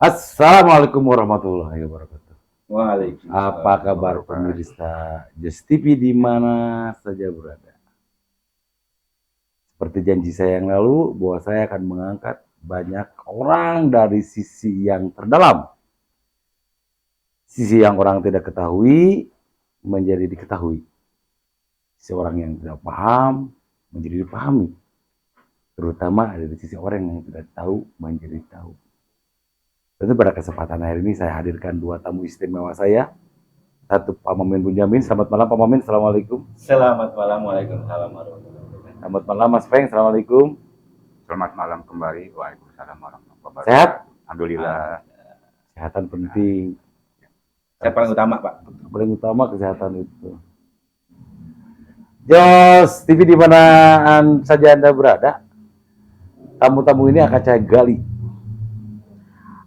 Assalamualaikum warahmatullahi wabarakatuh. Apa Waalaikumsalam kabar warahmatullahi. pemirsa Just TV di mana saja berada? Seperti janji saya yang lalu, bahwa saya akan mengangkat banyak orang dari sisi yang terdalam. Sisi yang orang tidak ketahui menjadi diketahui. Sisi orang yang tidak paham menjadi dipahami. Terutama dari sisi orang yang tidak tahu menjadi tahu. Tentu pada kesempatan hari ini saya hadirkan dua tamu istimewa saya. Satu Pak Mamin Bunjamin. Selamat malam Pak Mamin. Assalamualaikum. Selamat malam, waalaikumsalam warahmatullahi wabarakatuh. Selamat malam Mas Peng. Assalamualaikum. Selamat malam kembali, waalaikumsalam warahmatullahi wabarakatuh. Sehat? Alhamdulillah. Kesehatan penting. Saya paling utama, Pak. Paling utama kesehatan itu. Jos TV di mana saja Anda berada, tamu-tamu ini akan saya gali.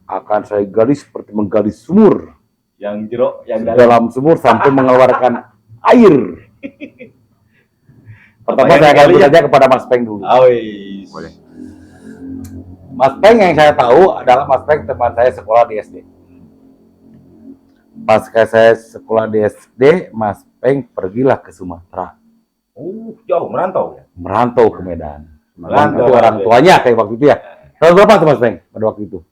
Akan saya gali seperti menggali sumur. Yang jeruk, yang dalam sumur sampai mengeluarkan air. Pertama saya akan bertanya kepada Mas Peng dulu. Awis. Boleh. Mas Peng yang saya tahu adalah Mas Peng teman saya sekolah di SD. Pas saya sekolah di SD, Mas Peng pergilah ke Sumatera. Jauh merantau ya? Merantau ke Medan. Merantau. Itu orang tuanya kayak waktu itu ya. Tahun berapa tuh Mas Peng pada waktu itu?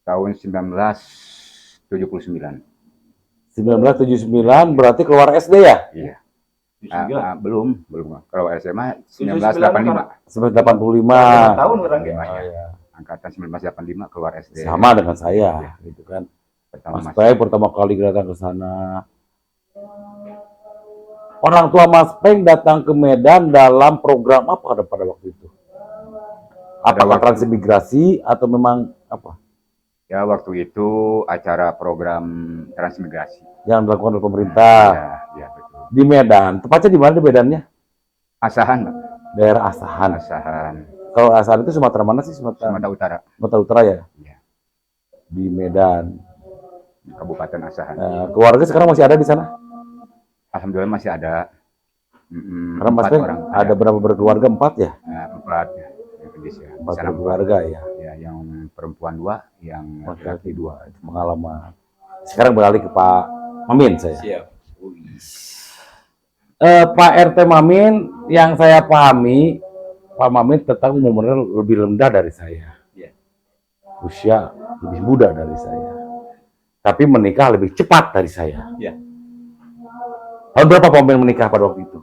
Tahun 1979. 1979 berarti keluar SD ya? Iya. Belum. Belum. Kalau SMA 1985. 1985. Tahun orangnya. Oh, ya. Angkatan 1985 keluar SD. Sama dengan saya, gitu kan. Pertama Mas Peng pertama kali datang ke sana. Orang tua Mas Peng datang ke Medan dalam program apa pada waktu itu? Apakah transmigrasi atau memang apa? Ya, waktu itu acara program transmigrasi. Yang dilakukan oleh pemerintah. Ya, betul. Di Medan. Tepatnya di mana di Medannya? Asahan, Pak. Daerah Asahan. Asahan. Kalau Asahan itu Sumatera mana sih? Sumatera Utara. Sumatera Utara ya? Iya. Di Medan. Kabupaten Asahan. Keluarga sekarang masih ada di sana? Alhamdulillah masih ada. Karena Mas Peng ada berapa berkeluarga? 4 ya? 4 ya. 4 berkeluarga ya. Ya, yang perempuan 2, yang laki-laki 2. Itu pengalaman. Sekarang beralih ke Pak Mamin saya. Siap. Pak RT Mamin, yang saya pahami, Pak Mamin tetap umurnya lebih rendah dari saya. Ya. Usia lebih muda dari saya. Tapi menikah lebih cepat dari saya. Ya. Tahun berapa Pak Mamin menikah pada waktu itu?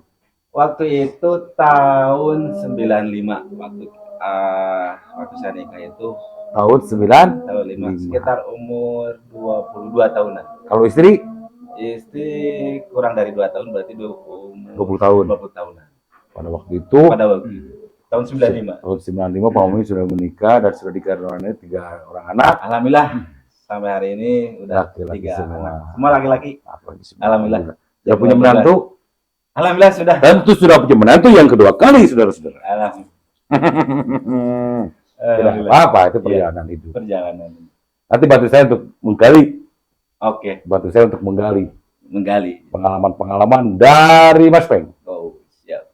Waktu itu tahun 95. Waktu saya nikah itu Tahun 9? tahun 5. Sekitar umur 22 tahunan. Kalau istri? Istri kurang dari 2 tahun, berarti 20 tahun. 20 tahunan. Pada waktu itu, tahun 95. Tahun 95 Pak Mamin sudah menikah dan sudah dikaruniai 3 orang anak. Alhamdulillah sampai hari ini udah Laki-laki 3 semua. anak. Semua laki-laki. Alhamdulillah. Sudah punya menantu? Alhamdulillah sudah. Tentu sudah punya menantu yang kedua kali, saudara-saudara. Alhamdulillah. Tidak apa-apa, itu perjalanan hidup. Perjalanan. Nanti bantu saya untuk menggali. Oke. Bantu saya untuk menggali pengalaman-pengalaman dari Mas Peng. Oh, siap.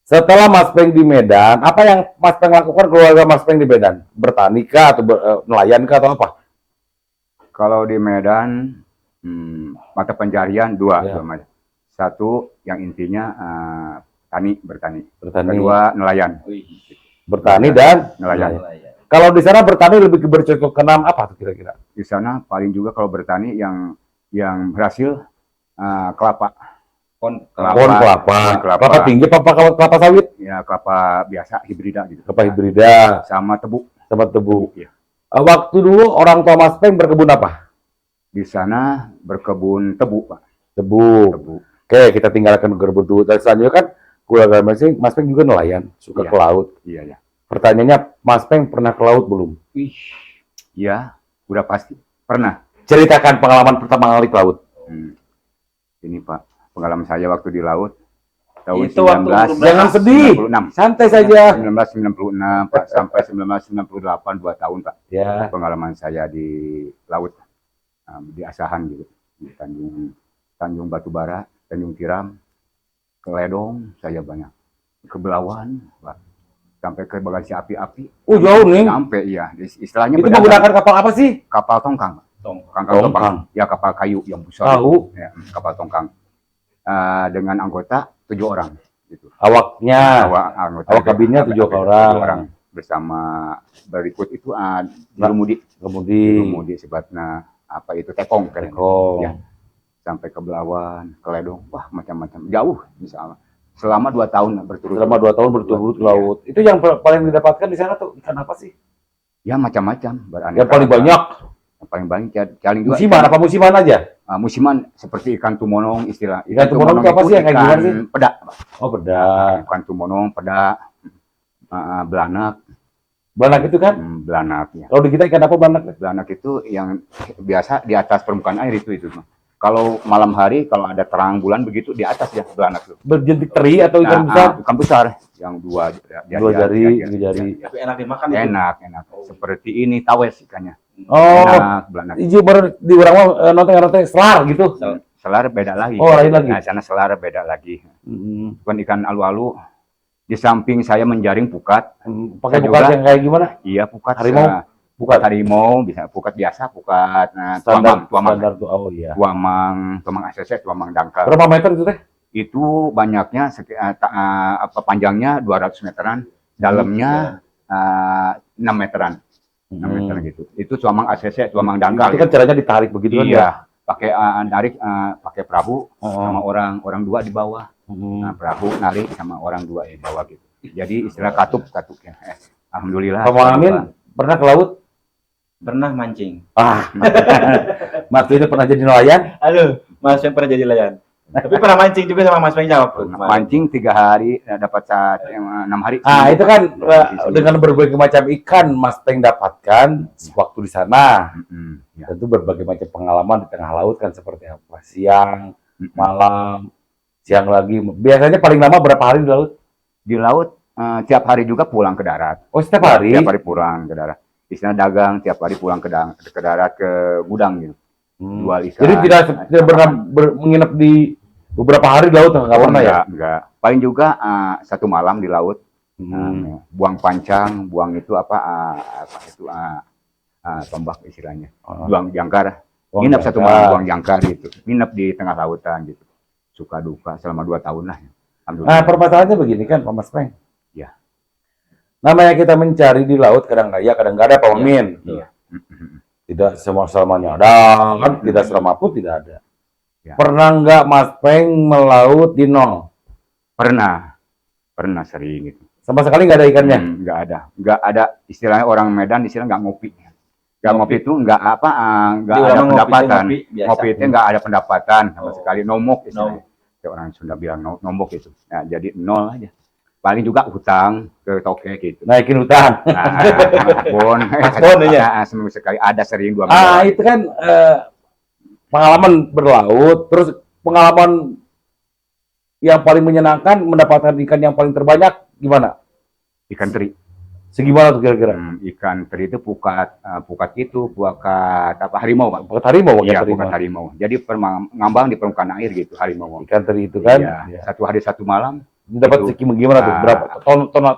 Setelah Mas Peng di Medan, apa yang Mas Peng lakukan keluarga Mas Peng di Medan? Bertani kah atau nelayan kah atau apa? Kalau di Medan, mata pencarian 2. Ya. Satu yang intinya bertani. Bertani. Kedua nelayan. Bertani dan nelayan. Kalau di sana bertani lebih bercocok tanam apa tuh kira-kira? Di sana paling juga kalau bertani yang berhasil kelapa. Kelapa tinggi apa kelapa sawit? Ya, kelapa biasa hibrida gitu. Kelapa hibrida sama tebu. Ya. Waktu dulu orang tua Mas Peng berkebun apa? Di sana berkebun tebu, Pak. Tebu. Oke, kita tinggalkan berkebun tebu. Dan selanjutnya kan keluarga Mas Peng juga nelayan, suka ke laut. Iya. Pertanyaannya, Mas Peng pernah ke laut belum? Iya, udah pasti pernah. Ceritakan pengalaman pertama kali ke laut. Ini Pak, pengalaman saya waktu di laut tahun Itu 1996. Jangan sedih, santai saja. 1996 Pak sampai 1998, 2 tahun Pak. Ya. Pengalaman saya di laut, di Asahan gitu, di Tanjung Batubara, Tanjung Tiram, ke Ledong saya banyak, ke Belawan Pak. sampai ke bagasi api-api. Jauh nih. Sampai iya, istilahnya Itu menggunakan kapal apa sih? kapal tongkang. Tongkang. Ya kapal kayu yang besar. Tahu. Ya, kapal tongkang. Dengan anggota 7 orang gitu. Awaknya. Awak kabinnya 7 orang. Bersama berikut itu dirumudi sebabnya apa itu tepong. Ya. Sampai ke Belawan, ke Ledong, wah macam-macam jauh misalnya. Selama 2 tahun berturut-turut ke laut. Itu yang paling didapatkan di sana tuh ikan apa sih? Ya macam-macam. Yang paling banyak. Yang paling banyak paling juga. Musiman apa musiman aja? Musiman seperti ikan tumonong istilah. Ikan tumonong itu apa sih yang kayak gimana sih? Peda. Oh, peda. Ikan tumonong, peda, belanak. Belanak itu kan? Belanak ya. Kalau di kita ikan apa belanak? Belanak itu yang biasa di atas permukaan air itu. Kalau malam hari kalau ada terang bulan begitu di atas ya belanak itu. Berjentik teri atau ikan besar? Ikan besar yang dua jari. Tapi enak dimakan itu. Enak. Seperti ini tawes ikannya. Oh, enak, belanak. Ijo baru di orang mah nonton selar gitu. Selar beda lagi. Oh, lain lagi. Nah, sana selar beda lagi. Bukan ikan alu-alu. Di samping saya menjaring pukat. Pakai pukat yang kayak gimana? Iya, pukat harimau. Pukat harimau, bisa pukat biasa, pukat standar tuamang. Oh iya. Tuamang ACC, tuamang dangkal. Berapa meter itu teh? Itu banyaknya panjangnya 200 meteran, dalamnya 6 meteran. 6 meter gitu. Itu tuamang ACC, tuamang dangkal. Itu kan caranya ditarik begitu kan? Iya, pakai narik pakai perahu sama orang 2 di bawah. Nah, perahu narik sama orang 2 di bawah gitu. Jadi istilah katuk-katuknya. Alhamdulillah. Pak Amin pernah ke laut? Pernah mancing. Mas itu pernah jadi nelayan? Aduh, Mas Peng pernah jadi nelayan. Tapi pernah mancing juga sama Mas Peng jawab. Mancing 3 hari, dapat 6 hari. Itu kan dengan berbagai macam ikan Mas Peng dapatkan waktu di sana. Tentu berbagai macam pengalaman di tengah laut kan seperti apa? Siang, malam, siang lagi. Biasanya paling lama berapa hari di laut? Di laut tiap hari juga pulang ke darat. Oh, setiap hari? Tiap hari pulang ke darat. Istilah dagang tiap hari pulang ke darat ke gudang gitu. Jual ikan. Jadi tidak pernah menginap di beberapa hari di laut nggak pernah ya? Enggak. Paling juga 1 malam di laut. Buang pancang, buang itu tombak istilahnya. Buang jangkar. Nginap 1 malam buang jangkar gitu. Nginap di tengah lautan gitu. Suka duka selama 2 tahun lah. Nah, permasalahannya begini kan Pak Mas Peng. Ya. Namanya kita mencari di laut kadang kaya, kadang nggak ada Pak Amin. Iya. Tidak selamanya ada, kan? Tidak selama pun tidak ada. Ya. Pernah nggak Mas Peng melaut di nol? Pernah sering gitu. Sama sekali nggak ada ikannya? Nggak ada istilahnya orang Medan istilah nggak ngopi. Nggak ngopi itu nggak ada pendapatan. Ngopi itu nggak ada pendapatan sama sekali. Nomok istilahnya. Orang Sunda bilang nombok itu. Nah, jadi 0 aja. Paling juga hutang ke toke gitu. Naikin hutang. Bon ya. Seminggu sekali ada sering 2 minggu. Itu kan pengalaman berlaut, terus pengalaman yang paling menyenangkan mendapatkan ikan yang paling terbanyak gimana? Ikan teri. Segimana tuh kira-kira? Ikan teri itu pukat harimau, Pak. Pukat harimau. Iya, pukat harimau. Jadi ngambang di permukaan air gitu harimau. Ikan teri itu kan? Iya. 1 hari 1 malam. Dapat sekian gimana tuh? Berapa?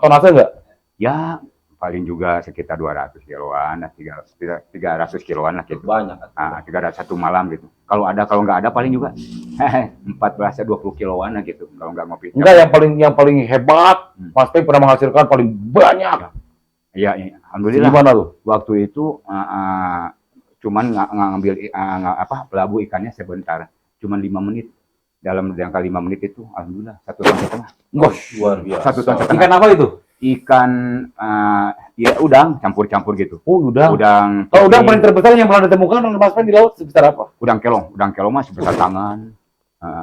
Tonase nggak? Ya, paling juga sekitar 200 kiloan, 300 kiloan lah gitu. Banyak. 300 1 malam gitu. Kalau nggak ada paling juga 14-20 kiloan lah gitu. Kalau nggak ngopi. Enggak, yang paling hebat, Mas Peng pernah menghasilkan paling banyak. Iya, alhamdulillah. Gimana tuh? Waktu itu cuman ngambil pelabu ikannya sebentar, cuman 5 menit. Dalam jangka 5 menit itu, alhamdulillah 1,5 ton. Luar biasa. 1,5 ton. Ikan apa itu? Ikan udang campur-campur gitu. Udang. Udang paling terbesar yang pernah ditemukan oleh Mas Peng di laut sebesar apa? Udang kelong mah sebesar tangan.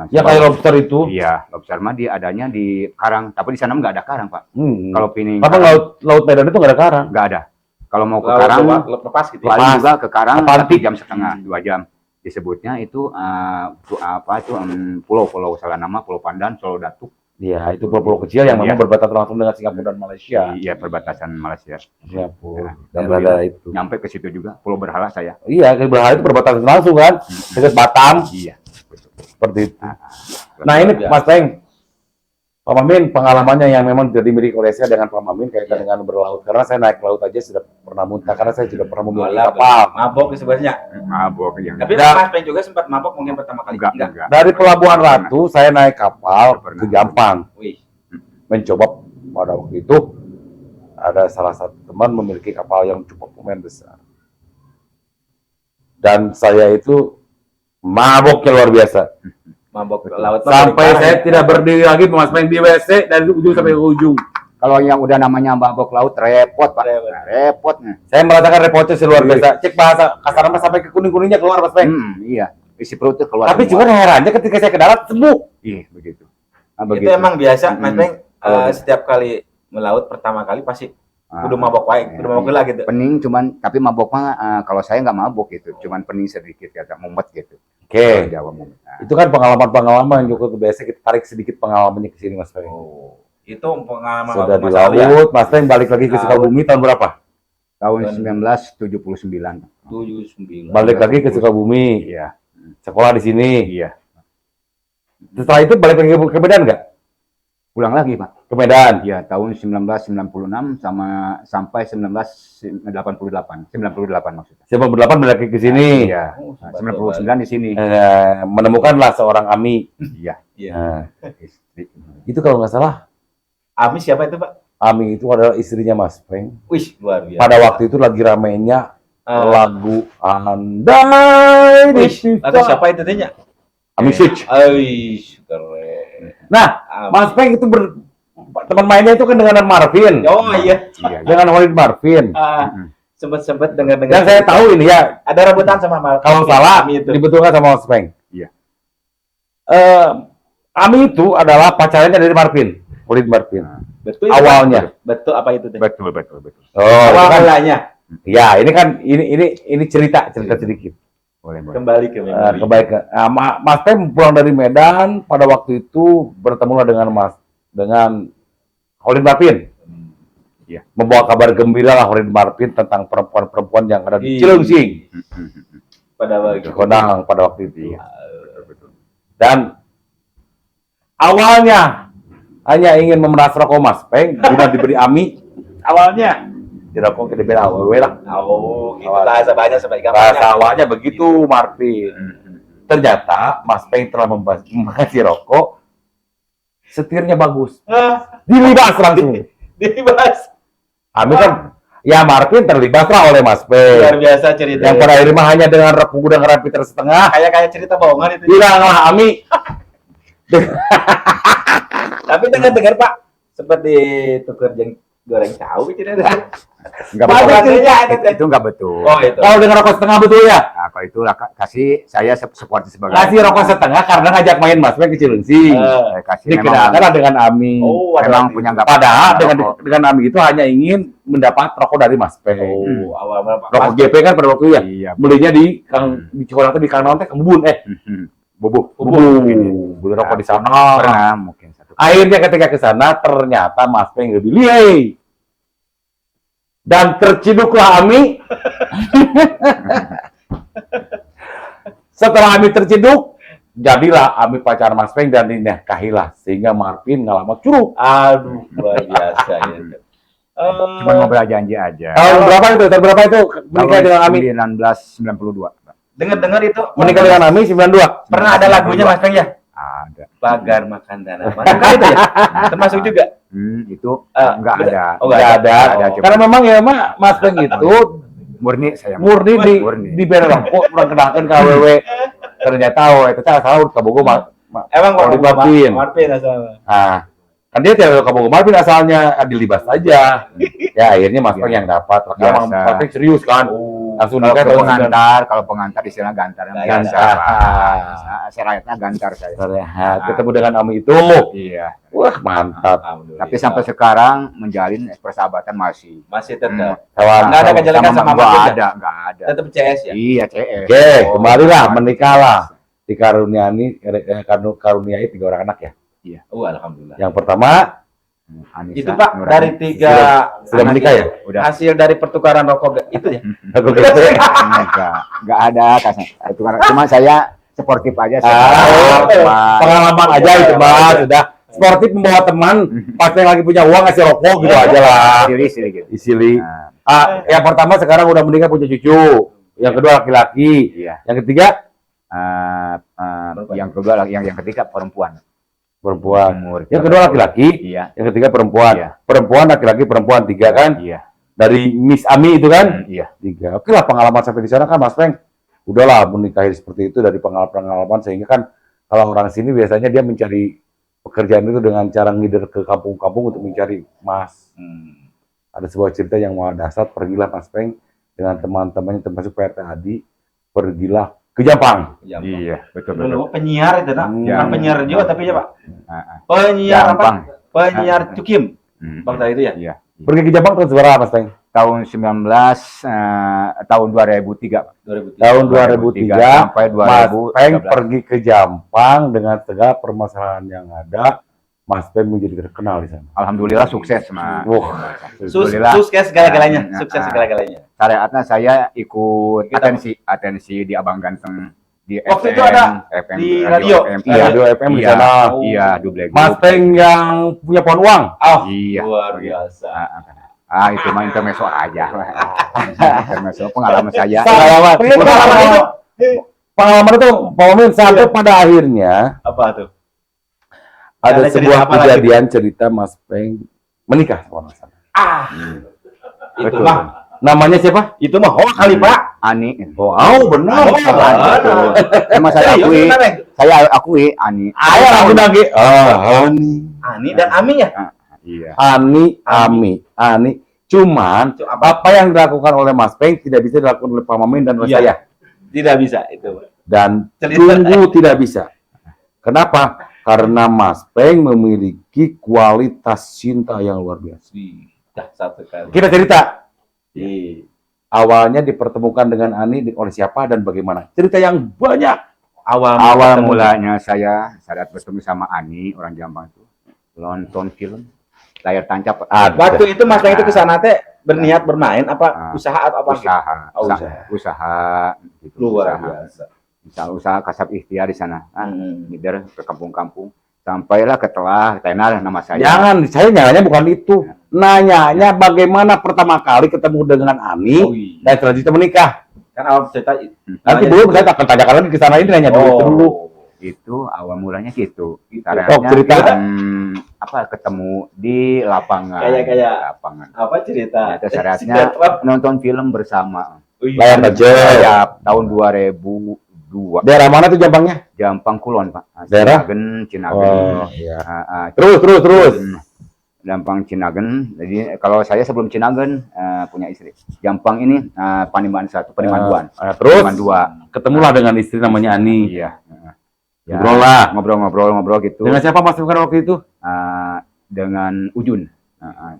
Ya kayak lobster itu. Iya, lobster mah adanya di karang, tapi di sana nggak ada karang, Pak. Kalau pining. Apa laut Medan itu nggak ada karang? Nggak ada. Kalau mau ke karang, lepas gitu. paling juga ke karang 1,5 jam, 2 jam. Disebutnya itu pulau salah nama, Pulau Pandan, Solo Datuk. Iya, itu pulau-pulau kecil yang memang berbatasan langsung dengan Singapura dan Malaysia. Iya, perbatasan Malaysia. Singapura. Dan ada itu. Nyampe ke situ juga, Pulau Berhala saya. Iya, ke Berhala itu perbatasan langsung kan, dekat Batam. Iya. Seperti itu. Nah ini Mas Peng, Pak Mamin, pengalamannya yang memang tidak dimiliki oleh saya dengan Pak Mamin kaitan dengan berlaut. Karena saya naik laut aja sudah pernah muntah, karena saya juga pernah memiliki kapal. Mabok sebenarnya. Mabok yang Tapi Enggak. Mas Peng juga sempat mabok mungkin pertama kali. enggak. Dari Pelabuhan Ratu, saya naik kapal ke Jampang. Wih. Mencoba pada waktu itu, ada salah satu teman memiliki kapal yang cukup lumayan besar. Dan saya itu maboknya luar biasa. Mabok laut. Sampai saya tidak berdiri lagi Mas Peng di WC dari ujung sampai ujung. Kalau yang udah namanya mabok laut repot, Pak. Repotnya. Saya merasakan repotnya sih luar biasa. Cek bahasa kasar sampai ke kuning-kuningnya keluar Mas Peng. Iya. Isi perutnya keluar. Tapi juga herannya ketika saya ke darat sembuh. Iya, begitu. Nah, Itu emang biasa, Mas Peng. Oh. Setiap kali melaut pertama kali pasti udah mabok wae, udah mabok lah gitu. Pening cuman, tapi mabok mah kalau saya nggak mabok gitu, cuman pening sedikit agak mumet gitu. Oke. Jawa mumet. Nah, Itu kan pengalaman-pengalaman yang cukup biasa, kita tarik sedikit pengalamannya ke sini Mas Peng. Oh, itu pengalaman Sudah di masa lalu ya? laut, Mas Peng balik lagi ke Sukabumi tahun berapa? tahun 1979. 79. Balik lagi ke Sukabumi. Iya. Sekolah di sini. Iya. Setelah itu balik lagi ke Medan nggak? Pulang lagi, Pak. Ke Medan. Ya, tahun 1996 sampai 1988. 98 maksudnya. 98 balik lagi ke sini. Iya. Oh, 99 di sini. Menemukanlah seorang Ami. Iya. Iya. Nah, Istri. itu kalau nggak salah, Ami siapa itu, Pak? Ami itu adalah istrinya Mas Peng. Wih, luar biasa. Pada waktu itu lagi ramainya Ah. lagu Andai di Wih, lagu siapa itu tanya? Ami Switch. Wih, keren. Nah, Mas Peng itu teman mainnya itu kan dengan Marvin. Oh iya. Iya. Dengan Walid Marvin. Sempet dengar Yang saya tahu ini ya, ada rebutan sama kalau salah Ami itu. dibetulkan sama Mas Peng. Iya. Ami itu adalah pacarnya dari Marvin, Walid Marvin. Betul. Awalnya. Betul apa itu teh? Betul. Oh, Awal itu kan, mulanya. ya ini kan ini cerita sedikit. Boleh. Kembali ke memori. Kebaikan. Mas Peng pulang dari Medan pada waktu itu bertemu dengan Walid Marvin. Iya. Membawa kabar gembira lah Walid Marvin tentang perempuan-perempuan yang ada di Iya. Cilengsi, Pada waktu di Konang pada waktu itu. Betul. Dan awalnya hanya ingin memeras rokok Mas Peng, guna diberi Ami. Awalnya dirokok ke diberi AWW lah. Oh, gitu Awal. bahasa banyak sebagai Bahasa awalnya begitu Marvin. Ternyata Mas Peng telah mengasih rokok, setirnya bagus, dilibas langsung. Dibahas. Ami kan, ya Marvin terlibat lah oleh Mas Peng. Luar biasa cerita. Yang pada akhirnya hanya dengan gudang Rapiter setengah, kayak cerita bohongan itu. hilanglah Ami. Tapi dengar Pak, seperti tukar goreng tahu gitu ada. Enggak Banyak betul. cerita Itu enggak betul. Oh, itu. Kalau dengan rokok setengah betul ya? Nah, kalau itu kasih saya seperti sebagai Kasih rokok setengah karena ngajak main Mas Peng ke Cilengsi. saya kasih Dikirakan dengan Ami. Oh, memang punya enggak Padahal punya rokok. dengan Ami itu hanya ingin mendapat rokok dari Mas Peng. Oh, awal berapa? Rokok GP kan pada waktu itu ya. Iya. Belinya di di Cikonang di Kang Naon teh Kang Bubun Bubuh. beli rokok di sana. Pernah mungkin satu. Akhirnya ketika ke sana ternyata Mas Peng lebih lihai. Dan terciduklah Ami. Setelah Ami terciduk, jadilah Ami pacar Mas Peng dan dinikahilah sehingga Marvin ngalamat curug. Aduh, luar biasa ya. Cuma ngobrol janji aja. Tahun berapa itu? Tahun berapa itu menikah dengan Ami? 1992. Dengar itu Menikah dengan Ami 92. pernah ada lagunya Mas Peng ya? Ada. Pagar makan tanah. Masuk itu ya? Termasuk juga. Itu Ah, enggak beda. ada. Oh, Nggak ada. cuma Karena memang ya Mas Peng itu murni saya. murni Murni. di bere rokok kurang kenakan ke AWW. Ternyata itu teh asal kabogo Emang Kalau kalau Marvin. Marvin asalnya. Nah, kan dia tidak kabogo Marvin asalnya dilibas aja. Ya akhirnya Mas Peng yang dapat. Karena Biasa. emang Mas Peng serius kan. Langsung Kalau nikah tahun pengantar istilah gantar. Gantar. Saya rakyatnya gantar saya. Sehat. Ketemu dengan Ami itu. Iya. Wah mantap. Alhamdulillah. Tapi sampai sekarang menjalin persahabatan masih. masih tetap Kawan. Nggak ada kejelekan sama enggak Marvin, ada, enggak ada. tetap CS ya. Iya, CS. Oke, kembalilah menikahlah. Dikaruniai 3 orang anak ya. Alhamdulillah. Yang pertama Anissa, Itu Pak Nurani. dari 3 sudah menikah ya? Udah. hasil dari pertukaran rokok itu ya. Aku gitu. Enggak ada kasih. Cuma saya sportif aja. Pengalaman aja itu Mas, sudah sportif membawa teman, pas yang lagi punya uang ngasih rokok gitu aja lah. Isi gitu. Isili. Nah, Yang pertama sekarang udah menikah punya cucu. Yang kedua laki-laki. iya. Yang ketiga Yang kedua yang ketiga perempuan. Umur Yang kedua laki-laki. Iya. Yang ketiga perempuan. Iya. Perempuan, laki-laki, perempuan 3 kan? Iya. Dari Miss Ami itu kan? Iya. 3. Oke lah, pengalaman sampai di sana kan Mas Peng. Udahlah menikahi seperti itu dari pengalaman sehingga kan kalau orang sini biasanya dia mencari pekerjaan itu dengan cara ngider ke kampung-kampung untuk mencari emas. Ada sebuah cerita yang mau dasar, pergilah Mas Peng dengan teman-temannya termasuk PRT Adi, pergilah ke Jampang. Iya, betul. Dulu penyiar itu nak, bukan penyiar juga tapi ya Pak. Heeh. Penyiar Jampang. apa? Penyiar Cukim. Bang itu ya. Iya. Pergi ke Jampang tahun berapa Mas Peng? Tahun 2003, Pak. 2003. Tahun 2003 sampai Mas Peng 2013. pergi ke Jampang dengan segala permasalahan yang ada. Mas Peng menjadi terkenal di sana. Alhamdulillah sukses, Mas. Wah, Alhamdulillah. Sukses segala-galanya, Nah, sukses segala-galanya. Syariatnya saya ikut Kita- atensi di Abang Ganteng di Waktu FM, itu ada FM, di radio. FM. Iya, Iya, Radio FM di iya, sana. iya, double Mas group. Peng yang punya pohon uang. Oh, Iya. luar biasa. Itu mah intermezzo aja. Intermezzo pengalaman saya. Pengalaman itu Pak Wamen sampai pada akhirnya Apa tuh? ada Ada cerita sebuah apa lagi? kejadian cerita Mas Peng menikah sama orang sana. Itu Betul. mah, Namanya siapa? itu mah hoax kali Pak. Ani. Oh, benar. Oh, betul. Emang saya Serius, akui, benar, Neng? Ayo aku lagi. Ani. Ani dan Ami ya? Iya. Ani. Cuman apa yang dilakukan oleh Mas Peng tidak bisa dilakukan oleh Pak Mamen dan oleh Iya. saya. Tidak bisa itu. Dan Cerita. sungguh tidak bisa. Kenapa? Karena Mas Peng memiliki kualitas cinta yang luar biasa. Dah satu kali. Kita cerita. Iya. Awalnya dipertemukan dengan Ani oleh siapa dan bagaimana? Cerita yang banyak. Awal mulanya saya bertemu sama Ani, orang Jampang itu, nonton film layar tancap. Waktu itu Mas Peng itu ke sana teh berniat bermain apa usaha atau apa? Oh, usaha gitu, Luar usaha. biasa. Usaha kasab ikhtiar di sana. Ngider ke kampung-kampung. Sampailah ketelah tenar nama saya. Jangan, saya nanyanya bukan itu. Nanyanya bagaimana pertama kali ketemu dengan Ani Oh, iya. dan selanjutnya menikah. Kan awal cerita Nanti belum saya akan tanyakan lagi ke sana ini nanya dulu itu dulu. Itu awal mulanya gitu. Oh, cerita. Ketemu di lapangan. Kayak lapangan. apa cerita? Itu syaratnya Sinetron. nonton film bersama. Oh, iya. Layar tancap. Ya, tahun 2002. Daerah mana tuh Jampangnya? Jampang Kulon, Pak. Daerah? Cinagen. Oh, iya. Terus. Terus. Jampang Cinagen. Jadi kalau saya sebelum Cinagen punya istri. Jampang ini Panimban 1, Panimban 2. Terus Panimban 2. ketemulah dengan istri namanya Ani. Iya. Ya, Ngobrol lah. Ngobrol gitu. Dengan siapa Mas bukan waktu itu? Dengan Ujun.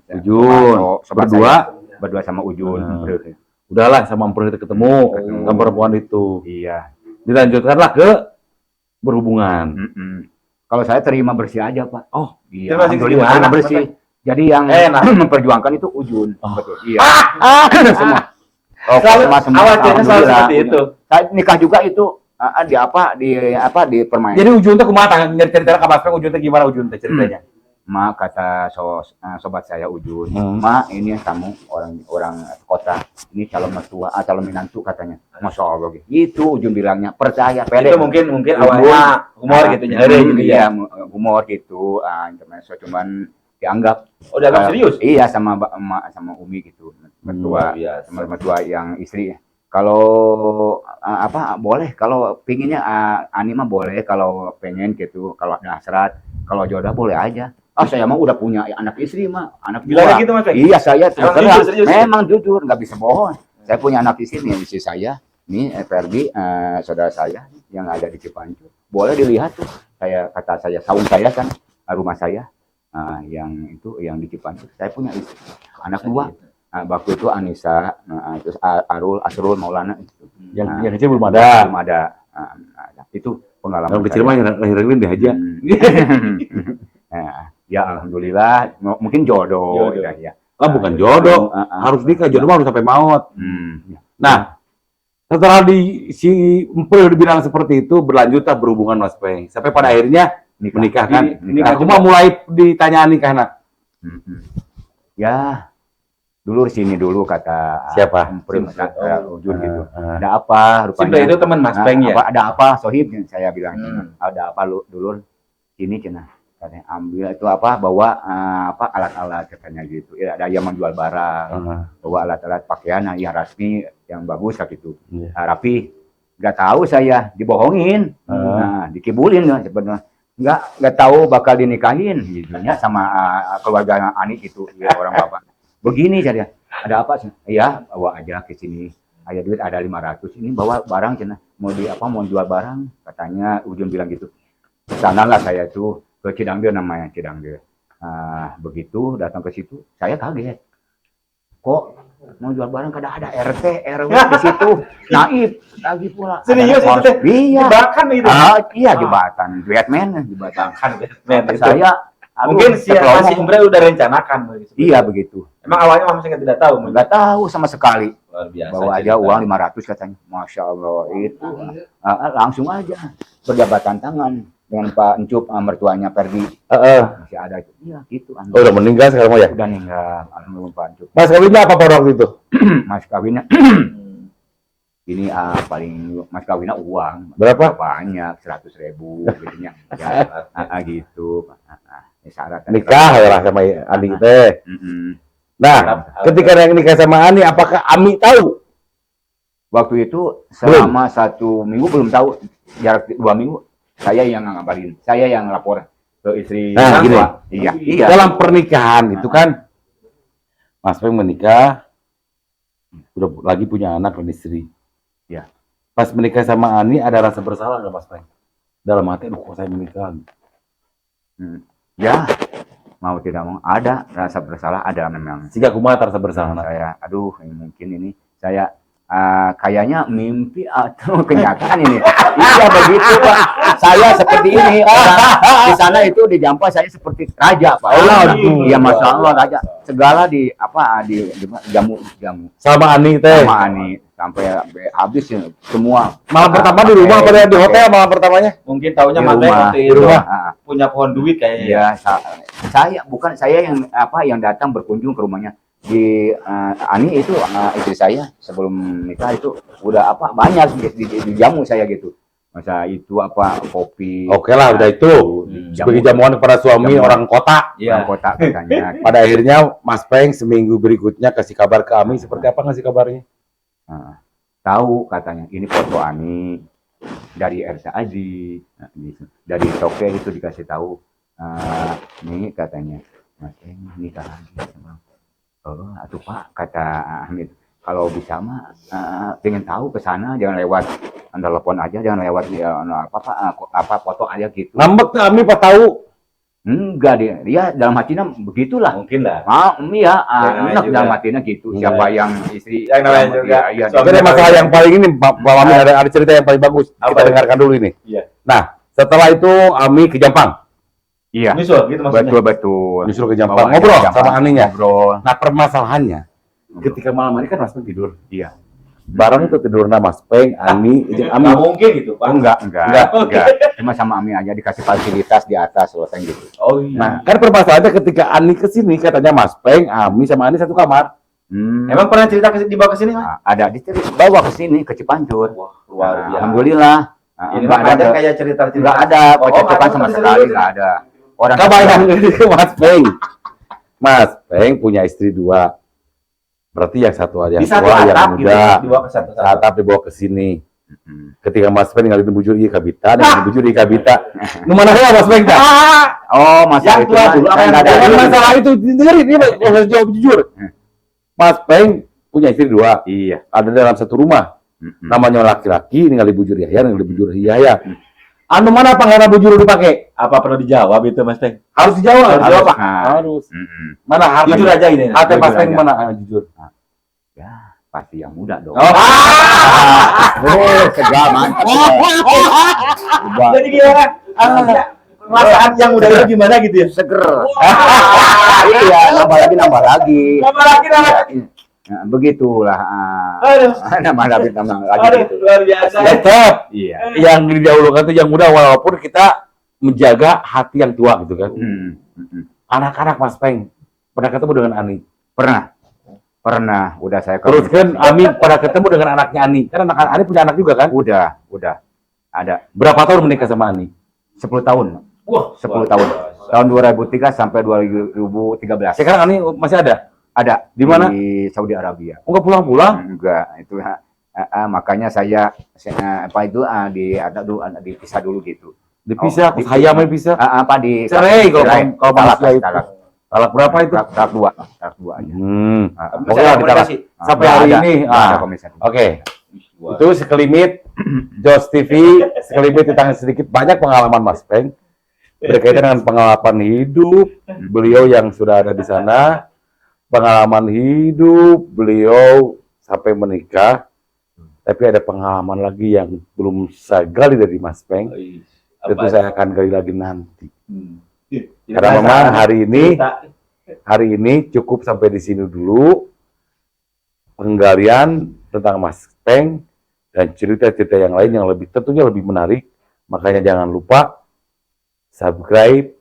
Ujun. Sobat Berdua? saya. Berdua sama Ujun. Udahlah sama perempuan itu ketemu sama perempuan itu. Iya. Dilanjutkanlah ke berhubungan. Kalau saya terima bersih aja, Pak. Oh, iya. Terima kasih Alhamdulillah, gimana? terima bersih. Jadi yang memperjuangkan itu Ujun. Betul. Iya. Semua. Selalu semua. awal cerita selalu Alhamdulillah. seperti itu. Saya nikah juga itu di permain. jadi Ujun teh kumaha cerita ke Mas Peng Ujun teh gimana Ujun teh ceritanya? Ma kata sobat saya Ujun, Ma ini kamu orang kota, ini calon mertua, calon menantu katanya. Masya Allah gitu Ujun bilangnya, percaya pede. Itu mungkin awalnya humor gitu nyari gitu ya. Iya, humor gitu, intermezzo cuman dianggap. Oh, dianggap serius? Iya sama Umi gitu, mertua, biasa. sama mertua yang istri. Kalau boleh, kalau pinginnya Ani mah boleh, kalau pengen gitu, kalau ada hasrat, kalau jodoh boleh aja. Saya mah udah punya anak istri mah, anak Bilang dua. gitu, Mas Peng? Iya, saya terus terang. Serius? Memang jujur, nggak bisa bohong. Saya punya anak istri nih, istri saya, nih Ferdi, saudara saya yang ada di Cipancu. Boleh dilihat tuh, kata saya, saung saya kan, rumah saya, yang di Cipancu. Saya punya istri, anak dua. Waktu itu Anissa, terus Asrul, Maulana itu. Yang kecil belum ada. Belum ada. Itu pengalaman. Yang kecil mah lahir-lahirin deh aja. Ya alhamdulillah, mungkin jodoh. Ya. Bukan jodoh, harus nikah, jodoh mah harus sampai maut. Nah, setelah si Empul dibilang seperti itu, berlanjutlah berhubungan Mas Peng. Sampai pada akhirnya Menikah kan? Menikah. Aku mah mulai ditanya nikah nak. Ya, dulu sini dulu kata Siapa? Ujur gitu. Ada apa rupanya? Simpel itu teman Mas Peng ya. Ada apa Sohib? Saya bilang. Ada apa dulur? Sini cenah. Katanya ambil itu apa? Bawa alat-alat katanya gitu. Ya, ada yang menjual barang. Bawa alat-alat pakaian yang resmi, yang bagus kayak gitu. Rapi. Nggak tahu saya dibohongin. Nah, dikibulin sebenarnya. Nggak tahu bakal dinikahin gitu ya sama keluarga Ani itu ya, orang bapak. Begini saja. Ada apa sih? Iya, bawa aja ke sini. Ada duit ada 500. Ini bawa barang cenah. Mau jual barang katanya Ujun bilang gitu. Sanalah saya tuh ke Cidangde namanya Cidangde. Begitu datang ke situ saya kaget. Kok mau jual barang kada ada RT RW di situ, naib lagi pula. Serius itu teh? Iya. Jebakan gitu. Iya jembatan, Batman jembatan. Saya mungkin si Imre udah rencanakan. Iya begitu. Emang awalnya Mama saya tidak tahu. Nggak tahu sama sekali. Luar biasa. Bawa aja uang 500 katanya. Masya Allah itu. Langsung aja berjabatan tangan dengan Pak Encup mertuanya Perdi. Masih ada itu. Iya gitu. Oh, udah meninggal sekarang ya? Udah meninggal. Alhamdulillah Pak Encup. Mas kawinnya apa pada waktu itu? Mas kawinnya ini paling mas kawinnya uang Berapa? banyak 100.000 gitu ya gitu syarat Nikah ya lah sama Ani teh. Nah, ketika yang nikah sama Ani, apakah Ami tahu? Waktu itu selama 1 minggu belum tahu, jarak 2 minggu saya yang ngabarin, saya yang lapor ke istri. Nah, gini. Iya. Dalam pernikahan itu kan Mas Peng menikah, udah lagi punya anak dan istri. Ya. Pas menikah sama Ani ada rasa bersalah nggak Mas Peng? Dalam hati, aduh kok saya menikah? Ya, mau tidak mau ada rasa bersalah, ada memang. Sehingga kumaha rasa bersalah. Saya, aduh mungkin ini saya kayaknya mimpi atau kenyataan ini. Iya begitu Pak. Saya seperti ini. Di sana itu di Jampa saya seperti raja Pak. Iya Masya Allah raja. Segala di jamu. Sama Ani teh. Sama Ani sampai habis ya, semua. Malam pertama di rumah pada di hotel malam pertamanya? Mungkin tahunya Di Mas Peng rumah. waktu Di itu rumah. punya pohon duit kayaknya. Iya, saya yang datang berkunjung ke rumahnya. Di Ani itu istri saya sebelum nikah itu udah banyak di jamu saya gitu. Masa itu kopi. Oke lah, udah itu. Sebagai jamuan kepada suami orang kota. Orang kota katanya. Pada akhirnya Mas Peng seminggu berikutnya kasih kabar ke Ami. Seperti apa ngasih kabarnya? Tahu katanya ini foto Ani dari RT Aji. Dari Toke itu dikasih tahu. Ini katanya Mas Peng nikah lagi. Oh, atuh Pak, kata Hamid, kalau bisa mah pengen tahu ke sana, jangan lewat telepon aja, jangan lewat foto aja gitu. Ngambek tuh Ami Pak tahu. Enggak dia dalam hatinya begitulah. Mungkin lah. Iya, enak juga. dalam hatinya gitu. Iya. Siapa yang istri Yang namanya juga. Iya, Suami. Jadi masalah yang paling ini Pak Mami ada cerita yang paling bagus. Apa Kita itu? dengarkan dulu ini. Iya. Nah, setelah itu Ami ke Jampang. Iya. Nyusul gitu maksudnya. Betul. Justru ke Jampang. Bawa Ngobrol ke Jampang. sama Aninya. Ngobrol. Nah, permasalahannya ketika malam hari kan Mas Peng tidur. Iya. Bareng itu tidurna Mas Peng, Ani, jeung Ami. Nggak mungkin gitu Pak. Enggak. Cuma sama Ami aja dikasih fasilitas di atas selesai gitu. Oh iya. Nah, kan permasalahannya ketika Ani ke sini katanya Mas Peng, Ami sama Ani satu kamar. Emang pernah cerita dibawa ke sini Mas? Ada bawa ke sini ke Cipanjur. Wah, luar biasa. Alhamdulillah. Ini Enggak mah ada kayak cerita-cerita. enggak ada pocokan sama sekali, enggak ada. Orang Kabayang ke Mas Peng. Mas Peng punya istri 2. Berarti yang satu yang Di satu tua, yang atap gitu, muda. dibawa ke satu Atap dibawa ke sini. Ketika Mas Peng tinggal di bujur ieu kabita, di bujur ieu kabita. Nu mana heula Mas Peng tah? Oh, masalah Yang tua dulu, apa yang enggak ada. Bukan masalah itu, dengerin ini harus jawab jujur. Mas Peng punya istri 2. Iya. Ada dalam satu rumah. Namanya laki-laki, tinggal di bujur Yahya, tinggal di bujur Yahya. Anu mana panggana bujur dipakai? Apa perlu dijawab itu Mas Peng? Harus dijawab. Harus dijawab, Pak. Harus. Mana harta? Jujur aja ini. Hati Mas Jujur Peng aja. mana? Jujur. Ya, pasti yang muda dong. Oh. Segal mantap. Jadi gimana? Perasaan yang udah itu gimana gitu ya? Seger. Iya, nambah lagi. Apa lagi namanya? Nah, begitulah. Aduh. Nambah lagi Aduh, gitu. luar biasa. Tetap Iya. yang didahulukan itu yang muda walaupun kita menjaga hati yang tua gitu kan. Anak-anak Mas Peng pernah ketemu dengan Ani? Pernah, udah saya Terus kan Ami pernah ketemu dengan anaknya Ani. Kan anak Ani punya anak juga kan? udah ada Berapa tahun menikah sama Ani? 10 tahun. Wah, 10 tahun. Tahun 2003 sampai 2013. Sekarang Ani masih ada? Ada Di mana? Di Saudi Arabia. Enggak pulang-pulang? Enggak, itu makanya saya apa itu dipisah dulu gitu. Dipisah, Oh, saya mau pisah. Apa di Cerai kalau talak, manusia itu. talak. Talak berapa itu? Talak dua aja. Pokoknya ditalak. Sampai hari ini. Oke. Itu sekelimit Jos TV, sekelimit tentang sedikit banyak pengalaman Mas Peng berkaitan dengan pengalaman hidup beliau yang sudah ada di sana, pengalaman hidup beliau sampai menikah. Tapi ada pengalaman lagi yang belum saya gali dari Mas Peng. Tentu saya akan gali lagi nanti. Karena memang hari ini cukup sampai di sini dulu penggalian tentang Mas Peng dan cerita-cerita yang lain yang tentunya lebih menarik. Makanya jangan lupa subscribe,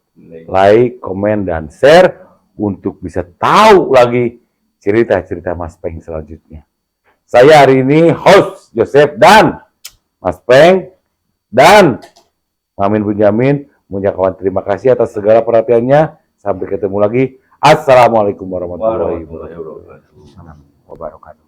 like, komen, dan share untuk bisa tahu lagi cerita-cerita Mas Peng selanjutnya. Saya hari ini host Joseph dan Mas Peng dan Mamin Bunyamin mengucapkan terima kasih atas segala perhatiannya. Sampai ketemu lagi. Assalamualaikum warahmatullahi wabarakatuh.